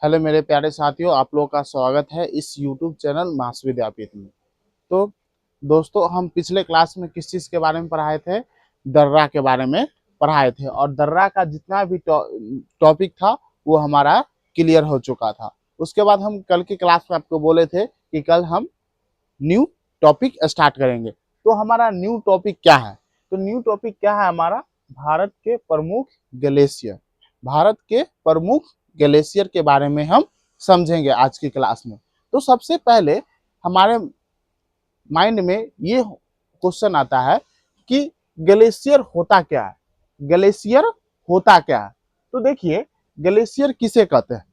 Hello मेरे प्यारे साथियों, आप लोगों का स्वागत है इस यूट्यूब चैनल मास विद्यापीठ में। तो दोस्तों, हम पिछले क्लास में किस चीज़ के बारे में पढ़ाए थे? दर्रा के बारे में पढ़ाए थे और दर्रा का जितना भी टॉपिक था वो हमारा क्लियर हो चुका था। उसके बाद हम कल की क्लास में आपको बोले थे कि कल हम न्यू टॉपिक स्टार्ट करेंगे। तो हमारा न्यू टॉपिक क्या है? तो न्यू टॉपिक क्या है हमारा? भारत के प्रमुख ग्लेशियर। भारत के प्रमुख ग्लेशियर के बारे में हम समझेंगे आज की क्लास में। तो सबसे पहले हमारे माइंड में ये क्वेश्चन आता है कि ग्लेशियर होता क्या है? ग्लेशियर होता क्या है? तो देखिए, ग्लेशियर किसे कहते हैं?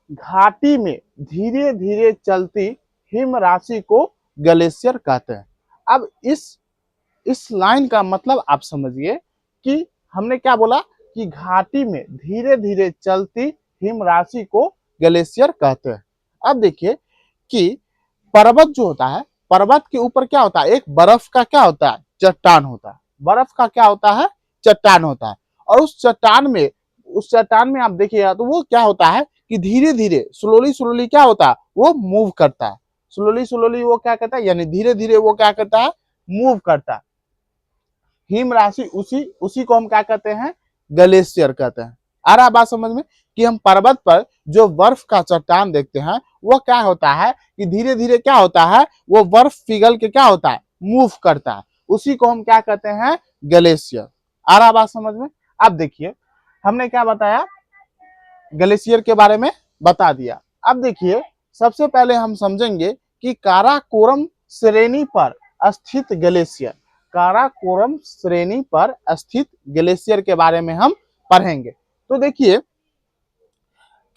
घाटी में धीरे धीरे चलती हिम राशि को ग्लेशियर कहते हैं। अब इस लाइन का मतलब आप समझिए कि हमने क्या बोला कि घाटी में धीरे धीरे चलती हिम राशि को ग्लेशियर कहते हैं। अब देखिए कि पर्वत जो होता है, पर्वत के ऊपर क्या होता है? एक बर्फ का क्या होता है? चट्टान होता है। बर्फ का क्या होता है? चट्टान होता है। और उस चट्टान में आप देखिएगा तो वो क्या होता है कि धीरे धीरे स्लोली स्लोली क्या होता है? वो मूव करता है। स्लोली स्लोली वो क्या करता है, यानी धीरे धीरे वो क्या करता है? मूव करता है। हिम राशि उसी उसी को हम क्या कहते हैं? ग्लेशियर कहते हैं। आ रहा बात समझ में कि हम पर्वत पर जो बर्फ का चट्टान देखते हैं वो क्या होता है कि धीरे धीरे क्या होता है? वो बर्फ पिघल के क्या होता है? मूव करता है। उसी को हम क्या कहते हैं? ग्लेशियर। आ रहा बात समझ में? अब देखिए, हमने क्या बताया? ग्लेशियर के बारे में बता दिया। अब देखिए, सबसे पहले हम समझेंगे कि काराकोरम श्रेणी पर स्थित ग्लेशियर। काराकोरम श्रेणी पर स्थित ग्लेशियर के बारे में हम पढ़ेंगे। तो देखिए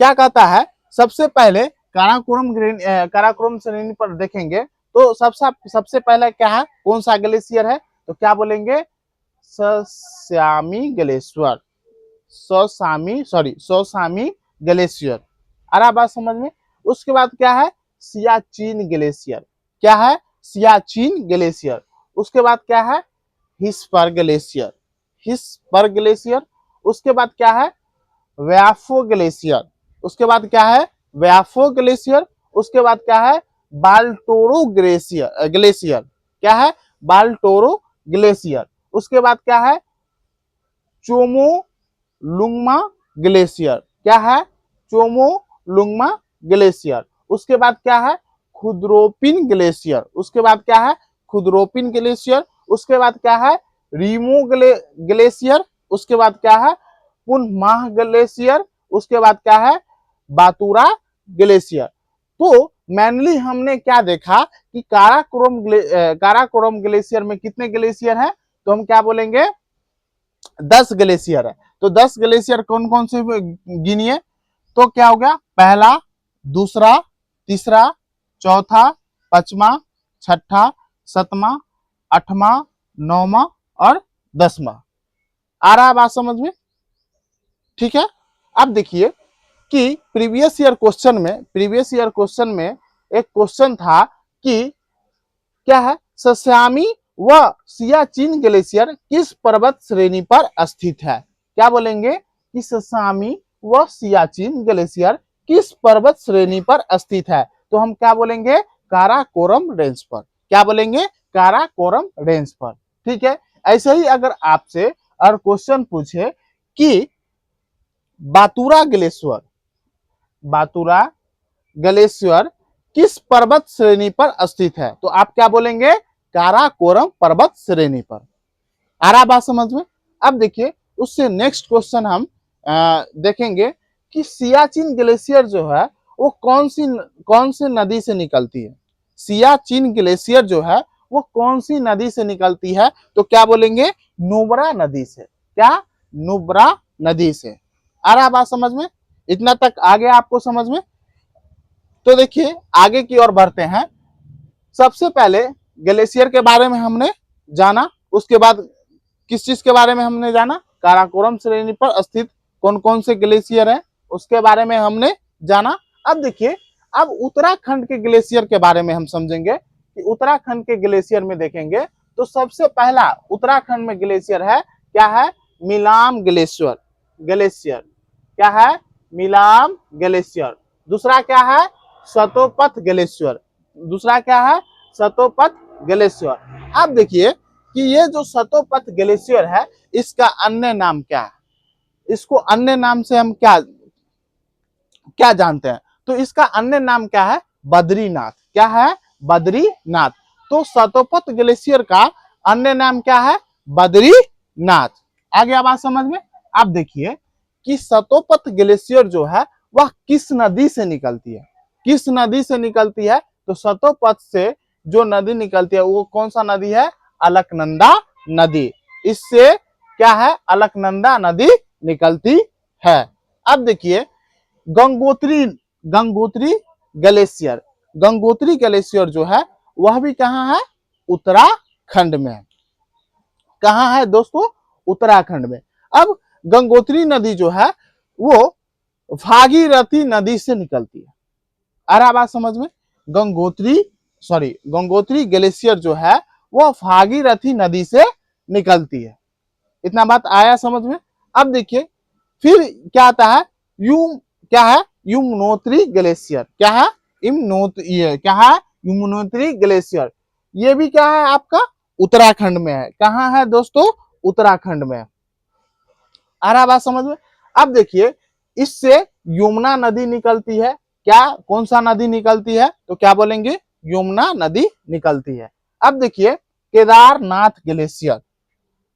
क्या कहता है, सबसे पहले काराकोरम श्रेणी पर देखेंगे तो सबसे पहले क्या है? कौन सा ग्लेशियर है? तो क्या बोलेंगे? सस्यामी ग्लेशियर। सौसामी ग्लेशियर। आ रहा बात समझ में? उसके बाद क्या है? सियाचिन ग्लेशियर। क्या है? सियाचिन ग्लेशियर। उसके बाद क्या है? Hispa glacier. Hispa glacier. उसके बाद क्या है? व्याफो ग्लेशियर। उसके बाद क्या है? व्याफो ग्लेशियर। उसके बाद क्या है? बाल्टोरो ग्लेशियर। क्या है? बाल्टोरो ग्लेशियर। उसके बाद क्या है? चोमो लुंगमा ग्लेशियर। क्या है? चोमो लुंगमा ग्लेशियर। उसके बाद क्या है? खुद्रोपिन ग्लेशियर। उसके बाद क्या है? खुद्रोपिन ग्लेशियर। उसके बाद क्या है? रीमो ग्लेशियर। उसके बाद क्या है? पुनमाह ग्लेशियर। उसके बाद क्या है? बातुरा ग्लेशियर। तो मेनली हमने क्या देखा कि काराकोरम ग्लेशियर में कितने ग्लेशियर हैं? तो हम क्या बोलेंगे? 10 ग्लेशियर है। तो 10 ग्लेशियर कौन कौन से गिनिए? तो क्या हो गया? पहला, दूसरा, तीसरा, चौथा, पांचवा, छठा, सातवां, आठवां, नौवां और 10वां। आ रहा है बात समझ में? ठीक है। अब देखिए कि प्रीवियस ईयर क्वेश्चन में एक क्वेश्चन था कि क्या है? सस्यामी व सियाचिन ग्लेशियर किस पर्वत श्रेणी पर स्थित है? क्या बोलेंगे कि सस्यामी व सियाचिन ग्लेशियर किस पर्वत श्रेणी पर स्थित है? तो हम क्या बोलेंगे? काराकोरम रेंज पर। क्या बोलेंगे? काराकोरम रेंज पर। ठीक है। ऐसे ही अगर आपसे और क्वेश्चन पूछे कि बातुरा ग्लेशियर किस पर्वत श्रेणी पर स्थित है? तो आप क्या बोलेंगे? काराकोरम पर्वत श्रेणी पर। आ रहा बात समझ में? अब देखिए, उससे नेक्स्ट क्वेश्चन हम देखेंगे कि सियाचिन ग्लेशियर जो है वो कौन सी नदी से निकलती है? सियाचिन ग्लेशियर जो है वो कौन सी नदी से निकलती है? तो क्या बोलेंगे? नुब्रा नदी से। क्या? नुब्रा नदी से। आ रहा बात समझ में? इतना तक आगे आपको समझ में? तो देखिए, आगे की ओर बढ़ते हैं। सबसे पहले ग्लेशियर के बारे में हमने जाना। उसके बाद किस चीज के बारे में हमने जाना? काराकोरम श्रेणी पर स्थित कौन कौन से ग्लेशियर हैं उसके बारे में हमने जाना। अब देखिए, अब उत्तराखंड के ग्लेशियर के बारे में हम समझेंगे कि उत्तराखंड के ग्लेशियर में देखेंगे तो सबसे पहला उत्तराखंड में ग्लेशियर है क्या है? मिलाम ग्लेशियर। क्या है? मिलाम ग्लेशियर। दूसरा क्या है? सतोपथ ग्लेशियर। दूसरा क्या है? सतोपथ ग्लेशियर। अब देखिए कि ये जो सतोपथ ग्लेशियर है इसका अन्य नाम क्या है? इसको अन्य नाम से हम क्या क्या जानते हैं? तो इसका अन्य नाम क्या है? बद्रीनाथ। क्या है? बद्रीनाथ। तो सतोपथ ग्लेशियर का अन्य नाम क्या है? बद्रीनाथ। आ गया बात समझ में? अब देखिए कि सतोपथ ग्लेशियर जो है वह किस नदी से निकलती है? किस नदी से निकलती है? तो सतोपथ से जो नदी निकलती है वो कौन सा नदी है? अलकनंदा नदी। इससे क्या है? अलकनंदा नदी निकलती है। अब देखिए गंगोत्री गंगोत्री ग्लेशियर। गंगोत्री ग्लेशियर जो है वह भी कहाँ है? उत्तराखंड में है। कहाँ है दोस्तों? उत्तराखंड में। अब गंगोत्री नदी जो है वो भागीरथी नदी से निकलती है। आ रहा बात समझ में? गंगोत्री ग्लेशियर जो है वो भागीरथी नदी से निकलती है। इतना बात आया समझ में? अब देखिए फिर क्या आता है? क्या है? यमुनोत्री ग्लेशियर। क्या है? क्या है? यमुनोत्री ग्लेशियर। ये भी क्या है आपका? उत्तराखंड में है। कहाँ है दोस्तों? उत्तराखंड में। आ रहा बात समझ में? अब देखिए इससे यमुना नदी निकलती है। क्या? कौन सा नदी निकलती है? तो क्या बोलेंगे? यमुना नदी निकलती है। अब देखिए केदारनाथ ग्लेशियर।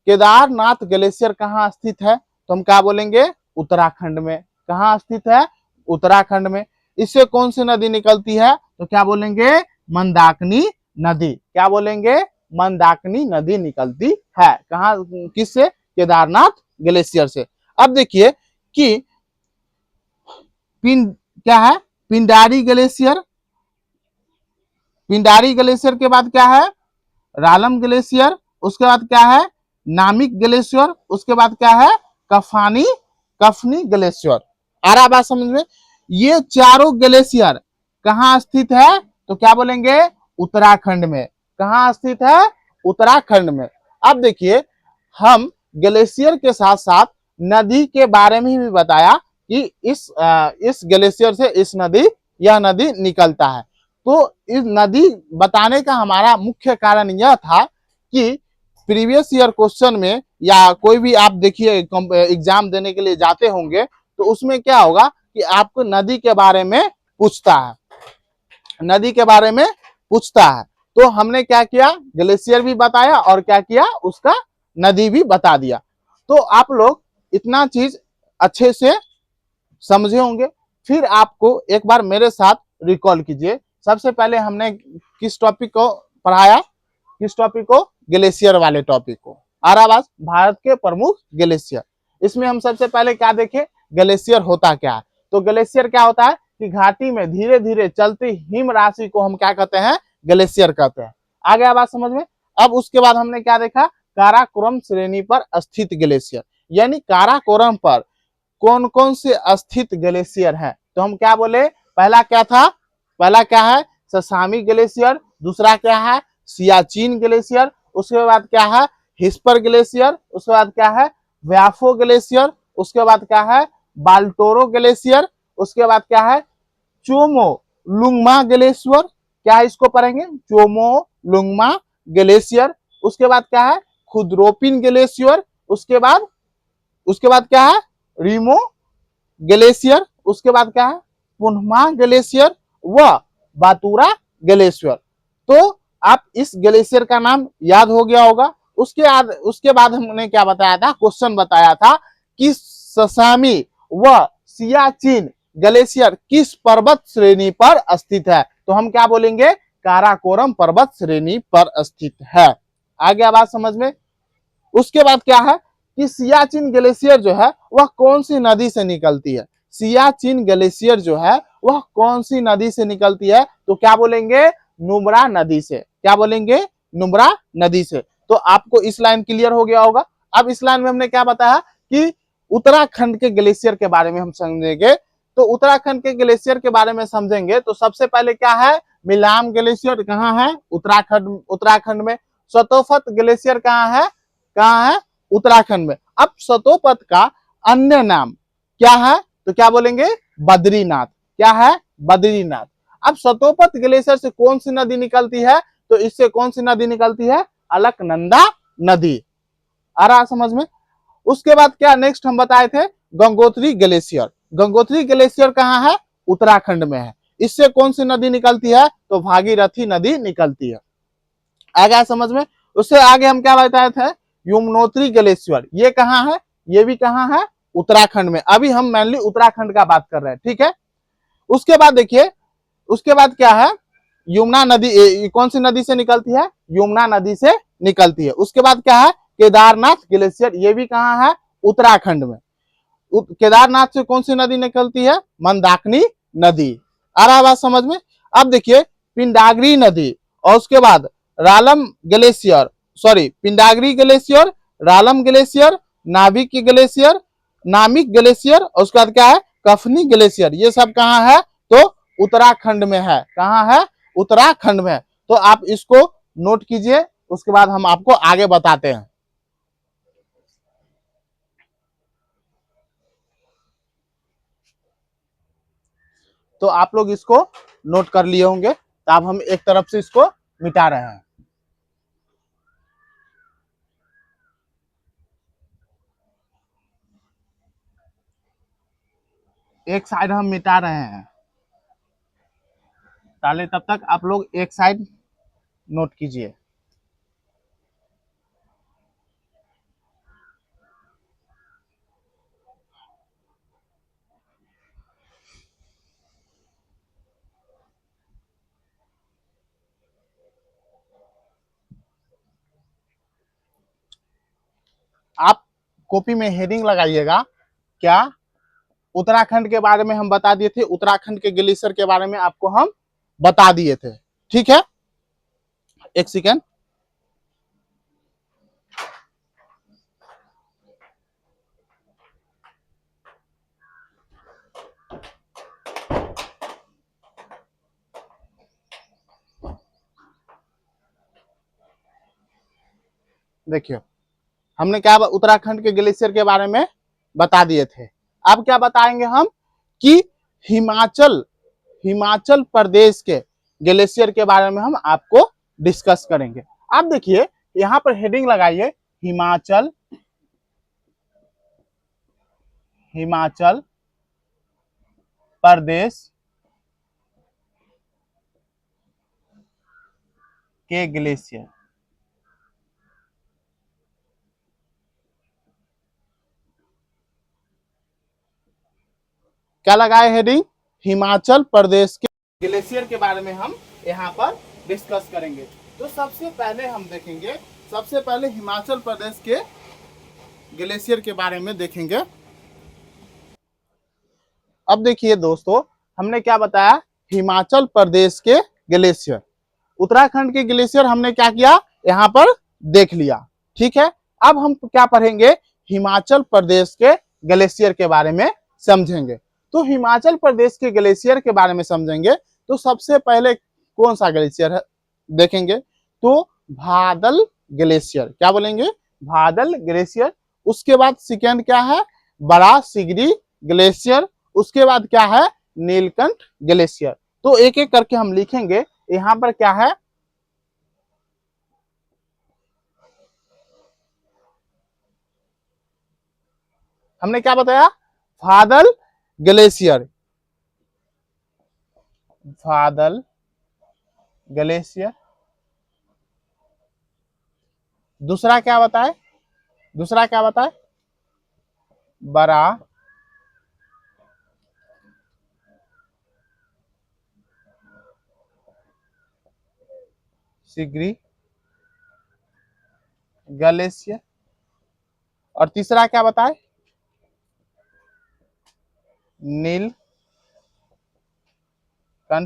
केदारनाथ ग्लेशियर कहाँ स्थित है? तो हम क्या बोलेंगे? उत्तराखंड में। कहाँ स्थित है? उत्तराखंड में। इससे कौन सी नदी निकलती है? तो क्या बोलेंगे? मंदाकिनी नदी। क्या बोलेंगे? मंदाकिनी नदी निकलती है। कहाँ? किससे? केदारनाथ ग्लेशियर से। अब देखिए कि क्या है? पिंडारी ग्लेशियर। पिंडारी ग्लेशियर के बाद क्या है? रालम ग्लेशियर। उसके बाद क्या है? नामिक ग्लेशियर। उसके बाद क्या है? कफनी ग्लेशियर। आ रहा बात समझ में? ये चारों ग्लेशियर कहाँ स्थित है? तो क्या बोलेंगे? उत्तराखंड में। कहाँ स्थित है? उत्तराखंड में। अब देखिए हम ग्लेशियर के साथ साथ नदी के बारे में भी बताया कि इस ग्लेशियर से यह नदी निकलता है। तो इस नदी बताने का हमारा मुख्य कारण यह था कि प्रीवियस ईयर क्वेश्चन में या कोई भी आप देखिए एग्जाम देने के लिए जाते होंगे तो उसमें क्या होगा कि आपको नदी के बारे में पूछता है। नदी के बारे में पूछता है। तो हमने क्या किया? ग्लेशियर भी बताया और क्या किया? उसका नदी भी बता दिया। तो आप लोग इतना चीज अच्छे से समझे होंगे। फिर आपको एक बार मेरे साथ रिकॉल कीजिए। सबसे पहले हमने किस टॉपिक को पढ़ाया? किस टॉपिक को? ग्लेशियर वाले टॉपिक को। आराबाद भारत के प्रमुख ग्लेशियर। इसमें हम सबसे पहले क्या देखें? ग्लेशियर होता क्या है? तो ग्लेशियर क्या होता है कि घाटी में धीरे धीरे चलती हिम राशि को हम क्या कहते हैं? ग्लेशियर कहते हैं। आ गया बात समझ में? अब उसके बाद हमने क्या देखा? काराकोरम श्रेणी पर स्थित ग्लेशियर। यानी काराकोरम पर कौन कौन से स्थित ग्लेशियर है? तो हम क्या बोले? पहला क्या था? पहला क्या है? ससामी ग्लेशियर। दूसरा क्या है? सियाचिन ग्लेशियर। उसके बाद क्या है? Hispa glacier. उसके बाद क्या है? व्याफो ग्लेशियर। उसके बाद क्या है? बाल्टोरो ग्लेशियर। उसके बाद क्या है? चोमो लुंगमा ग्लेशियर। क्या है? इसको पढ़ेंगे चोमो लुंगमा ग्लेशियर। उसके बाद क्या है? खुद्रोपिन ग्लेशियर। उसके बाद क्या है? रीमो ग्लेशियर। उसके बाद क्या है? पुनमा ग्लेशियर व बातूरा ग्लेशियर। तो आप इस ग्लेशियर का नाम याद हो गया होगा। उसके बाद हमने क्या बताया था? क्वेश्चन बताया था कि ससामी व सियाचिन ग्लेशियर किस पर्वत श्रेणी पर स्थित है? तो हम क्या बोलेंगे? काराकोरम पर्वत श्रेणी पर स्थित है। आ गया बात समझ में? उसके बाद क्या है कि सियाचिन ग्लेशियर जो है वह कौन सी नदी से निकलती है? सियाचिन ग्लेशियर जो है वह कौन सी नदी से निकलती है? तो क्या बोलेंगे? नुब्रा नदी से। क्या बोलेंगे? नुब्रा नदी से। तो आपको इस लाइन क्लियर हो गया होगा। अब इस लाइन में हमने क्या बताया कि उत्तराखंड के ग्लेशियर के बारे में हम समझेंगे। तो उत्तराखंड के ग्लेशियर के बारे में समझेंगे तो सबसे पहले क्या है? मिलाम ग्लेशियर कहाँ है? उत्तराखंड में। सतोपथ ग्लेशियर कहाँ है? कहाँ है? उत्तराखंड में। अब सतोपथ का अन्य नाम क्या है? तो क्या बोलेंगे, बद्रीनाथ। क्या है, बद्रीनाथ। अब सतोपत ग्लेशियर से कौन सी नदी निकलती है, तो इससे कौन सी नदी निकलती है, अलकनंदा नदी। आ रहा समझ में। उसके बाद क्या नेक्स्ट हम बताए थे, गंगोत्री ग्लेशियर। गंगोत्री ग्लेशियर कहाँ है, उत्तराखंड में है। इससे कौन सी नदी निकलती है, तो भागीरथी नदी निकलती है। आ गया समझ में। उससे आगे हम क्या बताए थे, यमुनोत्री ग्लेशियर। ये कहाँ है, ये भी कहाँ है, उत्तराखंड में। अभी हम मेनली उत्तराखंड का बात कर रहे हैं, ठीक है। उसके बाद देखिए, उसके बाद क्या है, यमुना नदी कौन सी नदी से निकलती है, यमुना नदी से निकलती है। उसके बाद क्या है, केदारनाथ ग्लेशियर। ये भी कहाँ है, उत्तराखंड में। केदारनाथ से कौन सी नदी निकलती है, मंदाकिनी नदी। आ रहा बात समझ में। अब देखिए, पिंडागरी नदी और उसके बाद Ralam glacier, sorry Pindari glacier, Ralam glacier, Nabhik glacier, Namik glacier और उसके बाद क्या है, कफनी ग्लेशियर। ये सब कहाँ है, तो उत्तराखंड में है। कहाँ है, उत्तराखंड में है। तो आप इसको नोट कीजिए, उसके बाद हम आपको आगे बताते हैं। तो आप लोग इसको नोट कर लिए होंगे, तो अब हम एक तरफ से इसको मिटा रहे हैं। एक साइड हम मिटा रहे हैं, ताले तब तक आप लोग एक साइड नोट कीजिए। आप कॉपी में हेडिंग लगाइएगा। क्या, उत्तराखंड के बारे में हम बता दिए थे, उत्तराखंड के ग्लेशियर के बारे में आपको हम बता दिए थे, ठीक है। एक सेकेंड। देखिए, हमने क्या उत्तराखंड के ग्लेशियर के बारे में बता दिए थे। अब क्या बताएंगे हम, कि हिमाचल हिमाचल प्रदेश के ग्लेशियर के बारे में हम आपको डिस्कस करेंगे। अब देखिए, यहां पर हेडिंग लगाइए, हिमाचल हिमाचल प्रदेश के ग्लेशियर। क्या लगाए हेडिंग, हिमाचल प्रदेश के ग्लेशियर के बारे में हम यहाँ पर डिस्कस करेंगे। तो सबसे पहले हम देखेंगे, सबसे पहले हिमाचल प्रदेश के ग्लेशियर के बारे में देखेंगे। अब देखिए दोस्तों, हमने क्या बताया, हिमाचल प्रदेश के ग्लेशियर। उत्तराखंड के ग्लेशियर हमने क्या किया, यहाँ पर देख लिया, ठीक है। अब हम क्या पढ़ेंगे, हिमाचल प्रदेश के ग्लेशियर के बारे में समझेंगे। तो हिमाचल प्रदेश के ग्लेशियर के बारे में समझेंगे, तो सबसे पहले कौन सा ग्लेशियर है देखेंगे, तो भादल ग्लेशियर। क्या बोलेंगे, भादल ग्लेशियर। उसके बाद सेकेंड क्या है, बड़ा सिगरी ग्लेशियर। उसके बाद क्या है, नीलकंठ ग्लेशियर। तो एक एक करके हम लिखेंगे। यहाँ पर क्या है, हमने क्या बताया, भादल ग्लेशियर, भादल ग्लेशियर। दूसरा क्या बताए, दूसरा क्या बताए, बड़ा सिगरी ग्लेशियर। और तीसरा क्या बताए, नीलकंठ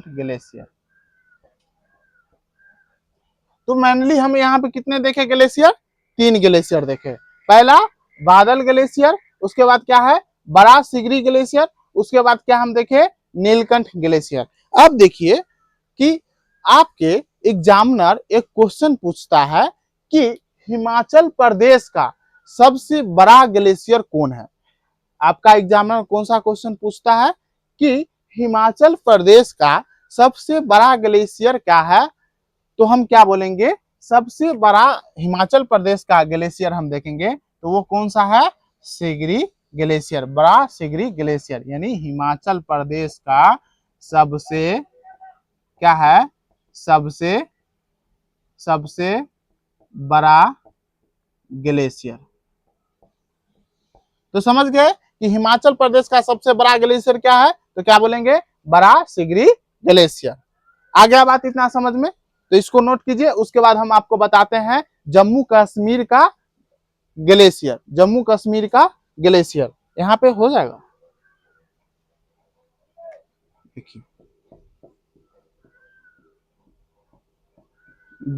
ग्लेशियर। तो मेनली हम यहाँ पे कितने देखे ग्लेशियर, 3 ग्लेशियर देखे। पहला बादल ग्लेशियर, उसके बाद क्या है, बड़ा सिगरी ग्लेशियर, उसके बाद क्या हम देखे, नीलकंठ ग्लेशियर। अब देखिए कि आपके एग्जामिनर एक क्वेश्चन पूछता है कि हिमाचल प्रदेश का सबसे बड़ा ग्लेशियर कौन है। आपका एग्जामिनर कौन सा क्वेश्चन पूछता है कि हिमाचल प्रदेश का सबसे बड़ा ग्लेशियर क्या है, तो हम क्या बोलेंगे, सबसे बड़ा हिमाचल प्रदेश का ग्लेशियर हम देखेंगे तो वो कौन सा है, सिगरी ग्लेशियर, बड़ा सिगरी ग्लेशियर, यानी हिमाचल प्रदेश का सबसे क्या है, सबसे सबसे बड़ा ग्लेशियर। तो समझ गए कि हिमाचल प्रदेश का सबसे बड़ा ग्लेशियर क्या है, तो क्या बोलेंगे, बड़ा सिगरी ग्लेशियर। आ गया बात इतना समझ में, तो इसको नोट कीजिए। उसके बाद हम आपको बताते हैं जम्मू कश्मीर का ग्लेशियर, जम्मू कश्मीर का ग्लेशियर यहाँ पे हो जाएगा, देखिए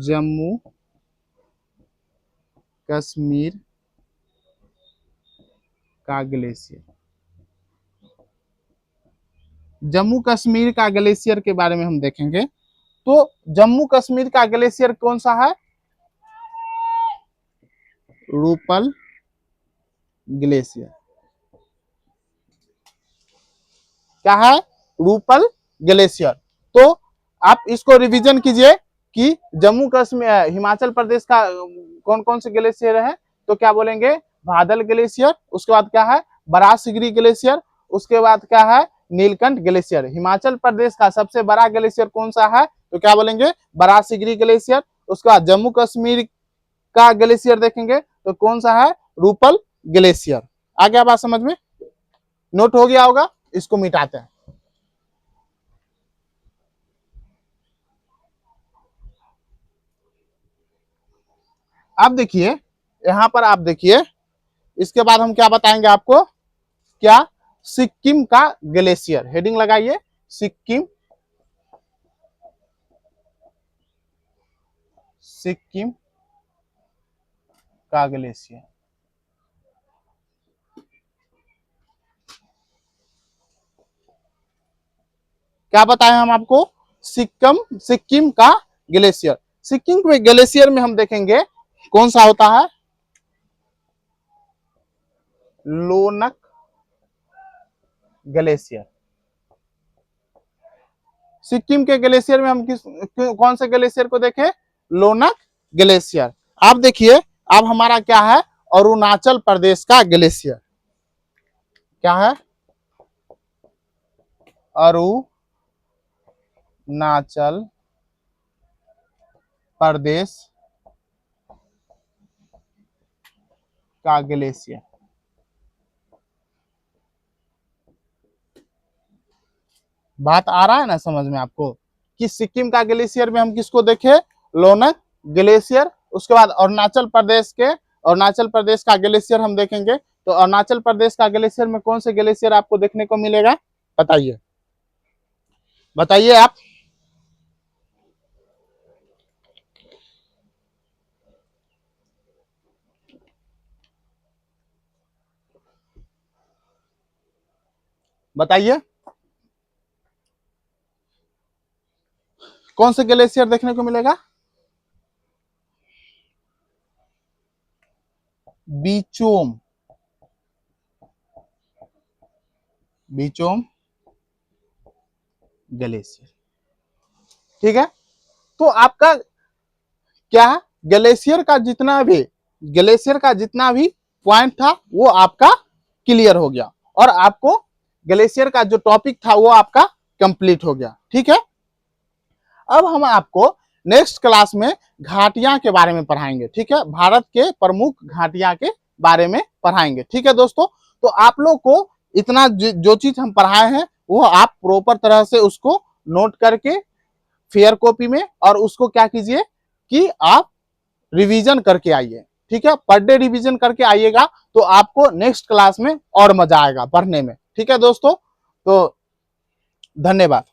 जम्मू कश्मीर का ग्लेशियर, जम्मू कश्मीर का ग्लेशियर के बारे में हम देखेंगे। तो जम्मू कश्मीर का ग्लेशियर कौन सा है, रूपल ग्लेशियर, क्या है, रूपल ग्लेशियर। तो आप इसको रिवीजन कीजिए कि जम्मू कश्मीर हिमाचल प्रदेश का कौन कौन से ग्लेशियर है, तो क्या बोलेंगे, बादल ग्लेशियर, उसके बाद क्या है, बड़ा सिगरी ग्लेशियर, उसके बाद क्या है, नीलकंठ ग्लेशियर। हिमाचल प्रदेश का सबसे बड़ा ग्लेशियर कौन सा है, तो क्या बोलेंगे, बड़ा सिगरी ग्लेशियर। उसके बाद जम्मू कश्मीर का ग्लेशियर देखेंगे तो कौन सा है, रूपल ग्लेशियर। आ गया बात समझ में, नोट हो गया होगा, इसको मिटाते हैं। अब देखिए यहां पर, आप देखिए इसके बाद हम क्या बताएंगे आपको, क्या, सिक्किम का ग्लेशियर, हेडिंग लगाइए, सिक्किम, सिक्किम का ग्लेशियर। क्या बताएं हम आपको, सिक्किम का ग्लेशियर। सिक्किम के ग्लेशियर में हम देखेंगे कौन सा होता है, लोनक ग्लेशियर। सिक्किम के ग्लेशियर में हम कौन से ग्लेशियर को देखें, लोनक ग्लेशियर। आप देखिए, अब हमारा क्या है, अरुणाचल प्रदेश का ग्लेशियर, क्या है, अरुणाचल प्रदेश का ग्लेशियर। बात आ रहा है ना समझ में आपको, कि सिक्किम का ग्लेशियर में हम किसको देखें, लोनक ग्लेशियर। उसके बाद अरुणाचल प्रदेश का ग्लेशियर हम देखेंगे, तो अरुणाचल प्रदेश का ग्लेशियर में कौन से ग्लेशियर आपको देखने को मिलेगा, बताइए, बताइए आप, बताइए कौन से ग्लेशियर देखने को मिलेगा, बीचोम, बीचोम ग्लेशियर, ठीक है। तो आपका क्या, ग्लेशियर का जितना भी पॉइंट था वो आपका क्लियर हो गया, और आपको ग्लेशियर का जो टॉपिक था वो आपका कंप्लीट हो गया, ठीक है। अब हम आपको नेक्स्ट क्लास में घाटियां के बारे में पढ़ाएंगे, ठीक है, भारत के प्रमुख घाटियां के बारे में पढ़ाएंगे, ठीक है दोस्तों। तो आप लोग को इतना जो चीज हम पढ़ाए हैं वो आप प्रॉपर तरह से उसको नोट करके फेयर कॉपी में, और उसको क्या कीजिए कि आप रिवीजन करके आइए, ठीक है, पर डे रिवीजन करके आइएगा, तो आपको नेक्स्ट क्लास में और मजा आएगा पढ़ने में, ठीक है दोस्तों। तो धन्यवाद।